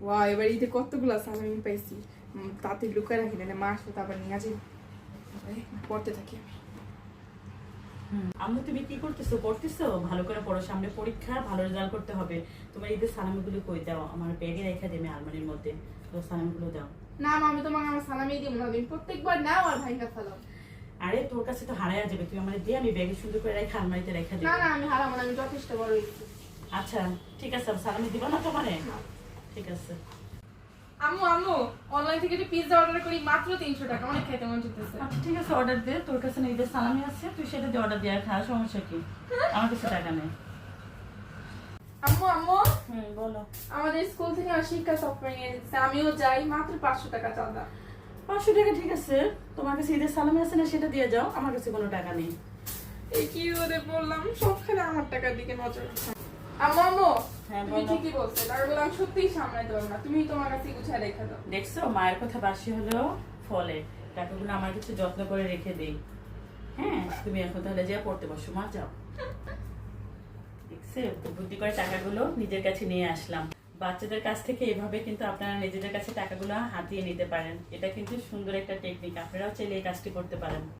ওয়া এবার ঈদে কতগুলো সালামি পাইছি, তাতে লুকায় রাখি না, মা আসলে তারপর নিয়ে আসি, পড়তে থাকি আমি। আম্মু তুমি কি করতেছো? পড়তেছো? ভালো করে পড়ো, সামনে পরীক্ষা, ভালো রেজাল্ট করতে হবে। তোমার ঈদের সালামিগুলো কই দাও? আমার ব্যাগে রেখে দেবে আলমারির মধ্যে, তো সালামিগুলো দাও। না মা, আমি তোমাকে আমার সালামি দিব না, তুমি প্রত্যেকবার নাও আর ভাইঙ্গা সালাম। আরে তোর কাছে তো হারায়া যাবে, তুই আমার দিয়ে, আমি ব্যাগে সুন্দর করে রেখে আলমারিতে রেখে না দেবো। না, আমি হারাবো না, আমি যথেষ্ট বড় হয়েছি। আচ্ছা ঠিক আছে, সালামি দিবা না তোমারে? ঠিক আছে। আম্মু আম্মু, অনলাইন থেকে যে পিৎজা অর্ডার করি মাত্র 300 টাকা, অনেক খেতে মন চাইতেছে। আচ্ছা ঠিক আছে, অর্ডার দে। তোর কাছে না ঈদের সালামি আছে, তুই সেটা দিয়ে অর্ডার দিয়ে খা, সমস্যা কি? আমার কাছে টাকা নেই। আম্মু আম্মু, বলো। আমাদের স্কুল থেকে আমার শিক্ষা সফটওয়্যার নিয়ে দিচ্ছে, আমিও যাই, মাত্র 500 টাকা চাঁদা। 500 টাকা ঠিক আছে, তোমার কাছে ঈদের সালামি আছে না, সেটা দিয়ে যাও, আমার কাছে কোনো টাকা নেই। এই কি ওদের বললাম, সবখানে আমার টাকার দিকে নজর। আম্মু আম্মু, হ্যাঁ, তুমি বলো। ঠিকই বলছো, টাকাগুলো আমি সত্যিই সামলাতে পারবো না, তুমি তোমার কাছে গুছিয়ে রেখে দাও। দেখছো, মায়ের কথা বাসি হলেও ফলে, টাকাগুলো আমার কাছে যত্ন করে রেখে দেই। হ্যাঁ, তুমি এখন তাহলে যা পড়তে বসো, মা যাও। দেখছে, বুদ্ধি করে টাকাগুলো নিজের কাছে নিয়ে আসলাম। বাচ্চাদের কাছ থেকে এভাবে কিন্তু আপনারা নিজেদের কাছে টাকাগুলো হাতিয়ে নিতে পারেন। এটা কিন্তু সুন্দর একটা টেকনিক, আপনারাও চাইলে এই কাজটি করতে পারেন।